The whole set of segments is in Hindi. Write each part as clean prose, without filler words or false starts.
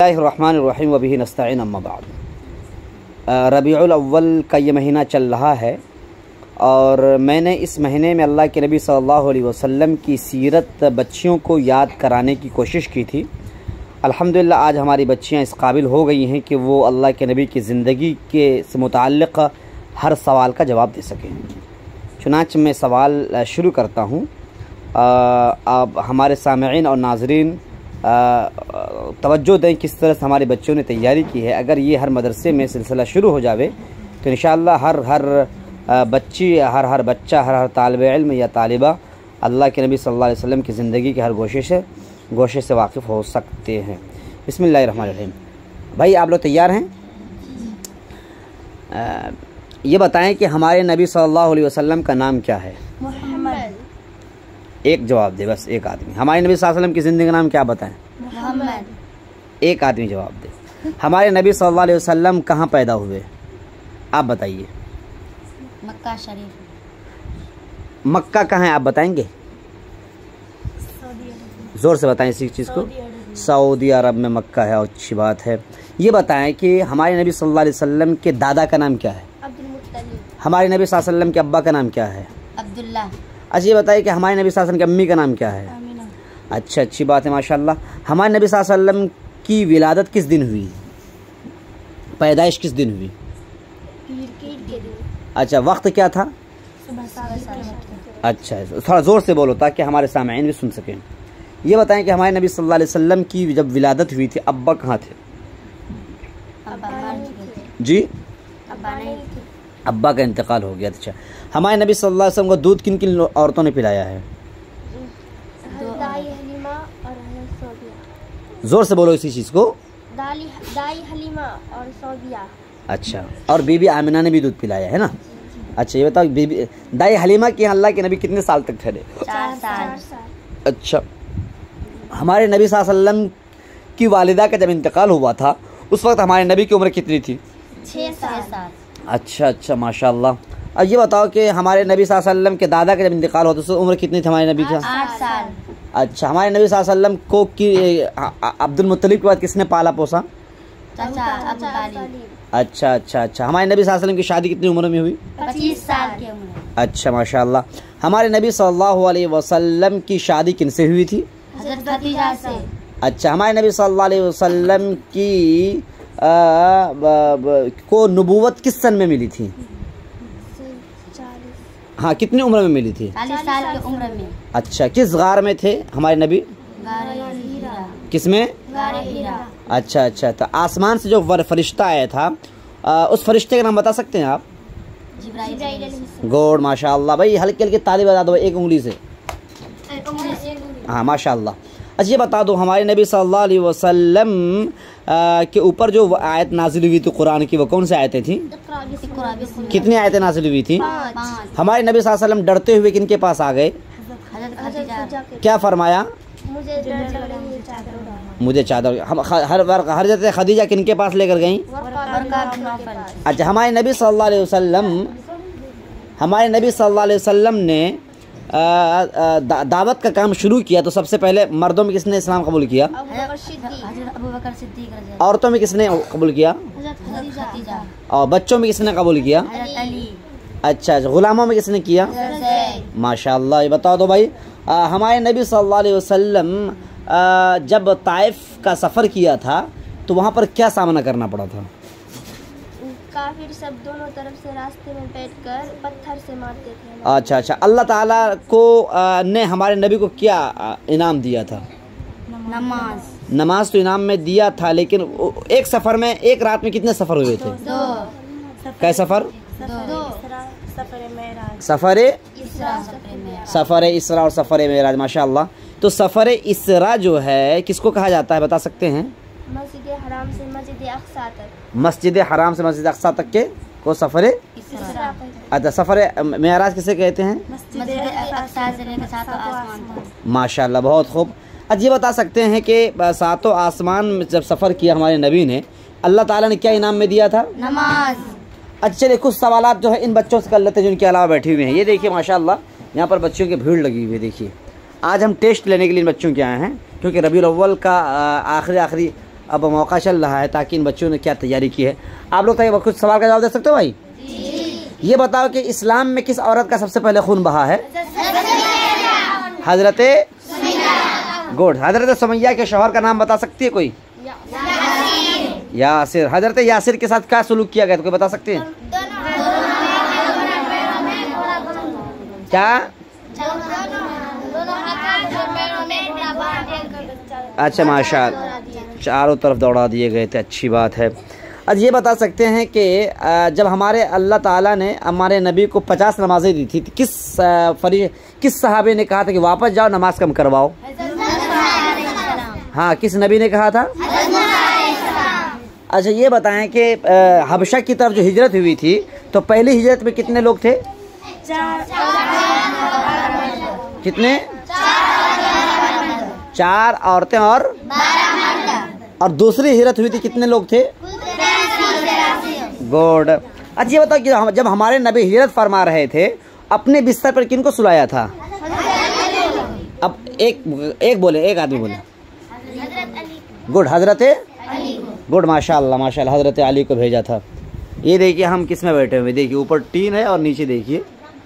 बिस्मिल्लाहिर्रहमानिर्रहीम व बिही नस्तईन अम्मा बाद। रबीउल अव्वल का ये महीना चल रहा है और मैंने इस महीने में अल्लाह के नबी सल्लल्लाहु अलैहि वसल्लम की सीरत बच्चियों को याद कराने की कोशिश की थी। अल्हम्दुलिल्लाह आज हमारी बच्चियां इस काबिल हो गई हैं कि वो अल्लाह के नबी की ज़िंदगी के से मुताल्लिक़ हर सवाल का जवाब दे सकें। चुनांचे मैं सवाल शुरू करता हूँ। अब हमारे सामईन और नाज़रीन तवज्जो दें किस तरह से हमारे बच्चों ने तैयारी की है। अगर ये हर मदरसे में सिलसिला शुरू हो जावे तो इंशाअल्लाह हर बच्ची हर बच्चा हर तालिब इल्म या तालिबा अल्लाह के नबी सल्लल्लाहु अलैहि वसल्लम की ज़िंदगी के हर गोशे से वाकिफ़ हो सकते हैं। बिस्मिल्लाहिर्रहमानिर्रहीम। भाई आप लोग तैयार हैं? ये बताएं कि हमारे नबी सल्लल्लाहु अलैहि वसल्लम का नाम क्या है? मोहम्मद। एक जवाब दे, बस एक आदमी। हमारे नबी सल्लल्लाहु अलैहि वसल्लम की ज़िंदगी का नाम क्या बताएं? मोहम्मद। एक आदमी जवाब दे। हमारे नबी सल्लल्लाहु अलैहि वसल्लम कहाँ पैदा हुए? आप बताइए। मक्का शरीफ। मक्का कहाँ है आप बताएंगे? ज़ोर से बताएं इसी चीज़ को। सऊदी अरब में मक्का है। और अच्छी बात है। ये बताएं कि हमारे नबी सल्लल्लाहु अलैहि वसल्लम के दादा का नाम क्या है? अब्दुल मुत्तलिब। हमारे नबी सल्लल्लाहु अलैहि वसल्लम के अब्बा का नाम क्या है? अब्दुल्ला। अच्छा ये बताइए कि हमारे नबी सल्लल्लाहु अलैहि वसल्लम की अम्मी का नाम क्या है? आमीना। अच्छा अच्छी बात है माशाल्लाह। हमारे नबी सल्लल्लाहु अलैहि वसल्लम की विलादत किस दिन हुई? पैदाइश किस दिन हुई? पीर के दिन। अच्छा वक्त क्या था? सुबह। अच्छा थोड़ा ज़ोर से बोलो ताकि हमारे सामईन भी सुन सकें। ये बताएं कि हमारे नबी सल्लल्लाहु अलैहि वसल्लम की जब विलादत हुई थी अब्बा कहाँ थे? जी अब्बा का इंतकाल हो गया। अच्छा हमारे नबी सल्लल्लाहु अलैहि वसल्लम को दूध किन किन औरतों ने पिलाया है? दाई हलीमा और सौदिया। ज़ोर से बोलो इसी चीज़ को। दाई हलीमा और सौदिया। अच्छा और बीबी आमिना ने भी दूध पिलाया है ना? अच्छा ये बताओ बीबी दाई हलीमा के अल्लाह के नबी कितने साल तक ठहरे? 4 साल। अच्छा हमारे नबी सल्लल्लाहु अलैहि वसल्लम की वालिदा का जब इंतकाल हुआ था उस वक्त हमारे नबी की उम्र कितनी थी? 6 साल। अच्छा माशाल्लाह। अब ये बताओ कि हमारे नबी सल्लल्लाहु अलैहि वसल्लम के दादा का जब इंतकाल हुआ तो उस उम्र कितनी थी हमारे नबी का? 8 साल। अच्छा हमारे नबी सल्लल्लाहु अलैहि वसल्लम को अब्दुल मुत्तलिब के बाद किसने पाला पोसा? चाचा अबू तालिब। अच्छा हमारे नबी सल्लल्लाहु अलैहि वसल्लम की शादी कितनी उम्र में हुई? 25 साल की उम्र। अच्छा माशाल्लाह। हमारे नबी सल्लल्लाहु अलैहि वसल्लम की शादी किनसे हुई थी? हज़रत खदीजा से। अच्छा हमारे नबी सल्लल्लाहु अलैहि वसल्लम की को नबूवत किस सन में मिली थी? हाँ कितनी उम्र में मिली थी? 40 साल की उम्र में। अच्छा किस गार में थे हमारे नबी? गारे हीरा। किस में? गारे हीरा। अच्छा तो आसमान से जो फरिश्ता आया था उस फरिश्ते का नाम बता सकते हैं आप? जिब्राइल। गॉड माशाल्लाह। भाई हल्की हल्की ताली बता दो एक उंगली से। हाँ माशाल्लाह। अच्छा ये बता दो हमारे नबी सल्लल्लाहु अलैहि वसल्लम के ऊपर जो आयत नाजिल हुई थी कुरान की वो कौन सी आयतें थी? कितनी आयतें नाजिल हुई थी? 5। हमारे नबी सल्लल्लाहु अलैहि वसल्लम डरते हुए किनके पास आ गए? क्या फरमाया? मुझे चादर। हम हर जगह खदीजा किनके पास लेकर गई? अच्छा हमारे नबी सल्लल्लाहु अलैहि वसल्लम ने दावत का काम शुरू किया तो सबसे पहले मर्दों में किसने इस्लाम कबूल किया? अबू बकर सिद्दीक। औरतों में किसने कबूल किया? खदीजा। और बच्चों में किसने कबूल किया? अली। अच्छा गुलामों में किसने किया? माशाल्लाह। ये बताओ तो भाई हमारे नबी सल्लल्लाहु अलैहि वसल्लम जब ताइफ का सफ़र किया था तो वहाँ पर क्या सामना करना पड़ा था? काफिर सब दोनों तरफ से रास्ते में बैठकर पत्थर से मारते थे। अच्छा अल्लाह ताला को ने हमारे नबी को क्या इनाम दिया था? नमाज तो इनाम में दिया था लेकिन एक सफ़र में एक रात में कितने सफ़र हुए थे? 2। क्या सफ़र? 2। सफ़र इसरा और सफ़र मेराज। माशाल्लाह। तो सफ़र इसरा जो है किसको कहा जाता है बता सकते हैं? मस्जिद हराम से मस्जिद अक्सा तक। मस्जिद हराम से मस्जिद अक्सा तक के को सफ़र। अच्छा सफ़र मेराज किसे कहते हैं? माशाल्लाह बहुत खूब। अच्छा ये बता सकते हैं कि 7 आसमान में जब सफ़र किया हमारे नबी ने अल्लाह ताला ने क्या इनाम में दिया था? नमाज। अच्छा चलिए कुछ सवालात जो है इन बच्चों से कर लेते हैं जो इनके अलावा बैठे हुए हैं। ये देखिए माशाल्लाह यहाँ पर बच्चों की भीड़ लगी हुई है। देखिए आज हम टेस्ट लेने के लिए इन बच्चों के आए हैं क्योंकि रबीउल अव्वल का आखिरी अब मौका चल रहा है ताकि इन बच्चों ने क्या तैयारी की है। आप लोग तो कुछ सवाल का जवाब दे सकते हो भाई? ये बताओ कि इस्लाम में किस औरत का सबसे पहले खून बहा है? हजरत गुड। हजरत सुमैया के शौहर का नाम बता सकती है कोई? यासिर। हजरत यासिर के साथ क्या सलूक किया गया तो कोई बता सकते हैं क्या? अच्छा माशाअल्लाह, चारों तरफ दौड़ा दिए गए थे, अच्छी बात है। आज ये बता सकते हैं कि जब हमारे अल्लाह ताला ने हमारे नबी को 50 नमाजें दी थी, किस सहाबे ने कहा था कि वापस जाओ नमाज कम करवाओ? हाँ, किस नबी ने कहा था? अच्छा ये बताएं कि हबशा की तरफ जो हिजरत हुई थी तो पहली हिजरत में कितने लोग थे? कितने? 4 औरतें और दूसरी हिजरत हुई थी कितने लोग थे? गुड। अच्छा ये बताओ कि जब हमारे नबी हिजरत फरमा रहे थे अपने बिस्तर पर किनको सुलाया था? अब एक बोले, एक आदमी बोले। गुड, हजरत गुड, माशाअल्लाह माशाअल्लाह, हजरत अली को भेजा था। ये देखिए हम किस में बैठे हुए, देखिए ऊपर टीन है और नीचे देखिए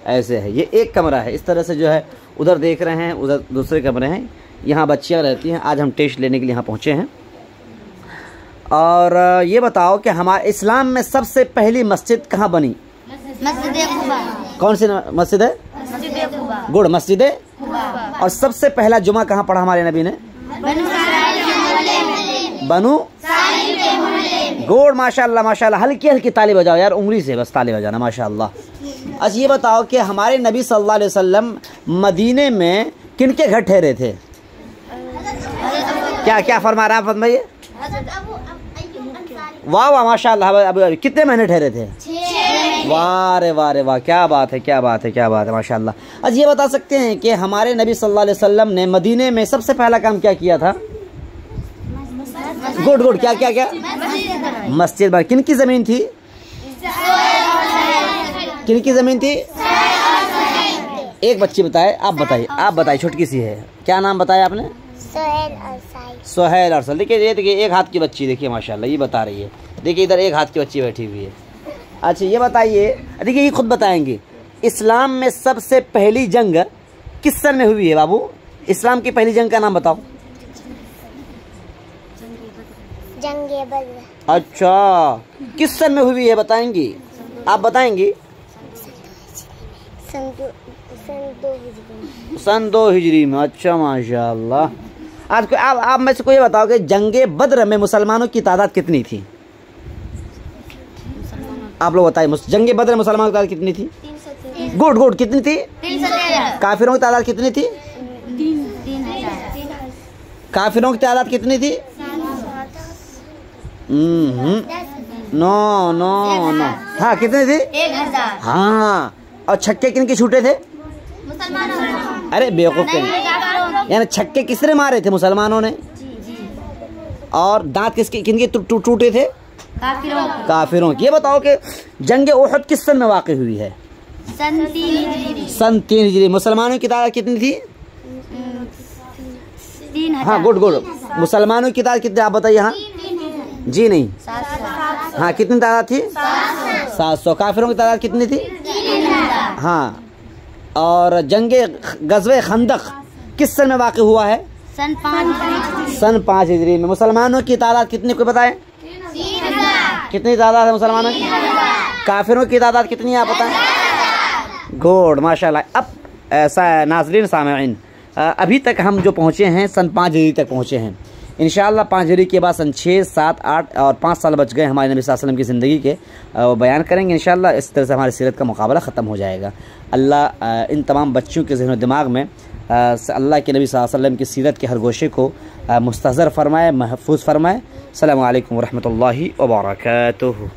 ऐसे है। ये एक कमरा है, इस तरह से जो है उधर देख रहे हैं, उधर दूसरे कमरे हैं, यहाँ बच्चियाँ रहती हैं। आज हम टेस्ट लेने के लिए यहाँ पहुँचे हैं। और ये बताओ कि हमारे इस्लाम में सबसे पहली मस्जिद कहाँ बनी? कौन सी मस्जिद है? गुड, मस्जिद। और सबसे पहला जुमा कहाँ पढ़ा हमारे नबी ने? बनु। गुड, माशाअल्लाह माशाअल्लाह। हल्की हल्की ताली बजाओ यार, उंगली से बस ताली बजाना, माशाअल्लाह। अच्छा ये बताओ कि हमारे नबी सल्लल्लाहु अलैहि वसल्लम मदीने में किनके घर ठहरे थे? क्या क्या फरमा रहा है? फरमाइए। वाह वाह माशाअल्लाह। अब कितने महीने ठहरे थे? 6। वाह रे वाह रे वाह, क्या बात है, क्या बात है, क्या बात है, माशाअल्लाह। अच्छा ये बता सकते हैं कि हमारे नबी सल्लल्लाहु अलैहि वसल्लम ने मदीने में सबसे पहला काम क्या किया था? गुड गुड, क्या क्या क्या? मस्जिद बना। किन की जमीन थी? किन की जमीन थी? एक बच्ची बताए, आप बताइए, छुटकी सी है, क्या नाम बताया आपने? सोहेल और सल। देखिए ये देखिए, एक हाथ की बच्ची, देखिए माशाल्लाह ये बता रही है। देखिए इधर एक हाथ की बच्ची बैठी हुई है। अच्छा ये बताइए, देखिए ये खुद बताएंगे, इस्लाम में सबसे पहली जंग किस सन में हुई है बाबू? इस्लाम की पहली जंग का नाम बताओ। जंगे बद्र। अच्छा किस सन में हुई है बताएंगी? आप बताएंगी? सन 2 हिजरी में। अच्छा माशाल्लाह। आज को आप में से कोई बताओ कि जंगे बद्र में मुसलमानों की तादाद कितनी थी? आप लोग बताइए, जंगे बद्र में मुसलमानों की तादाद कितनी थी? 313। गुड गुड, कितनी थी? 313। काफिरों की तादाद कितनी थी? 3000। काफिरों की तादाद कितनी थी? No no no. हाँ कितनी थी? 1000। हाँ। और छक्के किन के छूटे थे? मुसलमानों। अरे बेवकूफ के, यानी छक्के किसने मारे थे? मुसलमानों ने। और दांत किनके टूटे थे? काफिरों। ये बताओ कि जंग उहद किस सन में वाक़ई हुई है? सन 3 हिजरी। मुसलमानों की तादाद कितनी थी? 3000। हाँ गुड गुड। मुसलमानों की तादाद कितनी आप बताइए? हाँ जी नहीं। 700। हाँ कितनी तादाद थी? 700। काफिरों की तादाद कितनी थी? 3000। हाँ। और जंगे गज़वे खंदक किस सन में वाक़ई हुआ है? सन 5। सन 5 हिजरी में। मुसलमानों की तादाद कितनी कोई बताए? 3000। कितनी तादाद है मुसलमानों की? काफिरों की तादाद कितनी है आप बताएं? गुड माशाल्लाह। अब ऐसा है नाज़रीन सामईन, अभी तक हम जो पहुँचे हैं सन 5 हिजरी तक पहुँचे हैं। इंशाअल्लाह 5 हिजरी के बाद सन 6, 7, 8 और 5 साल बच गए हमारे नबी सल्लल्लाहु अलैहि वसल्लम की ज़िंदगी के, वो बयान करेंगे इंशाअल्लाह। इस तरह से हमारी सीरत का मुकाबला ख़त्म हो जाएगा। अल्लाह इन तमाम बच्चों के ज़हन व दिमाग में अल्लाह के नबी सल्लल्लाहु अलैहि वसल्लम की सीरत के हर गोशे को मुस्तज़र फरमाए, महफूज फरमाए। अस्सलामु अलैकुम व रहमतुल्लाहि व बरकातुहू।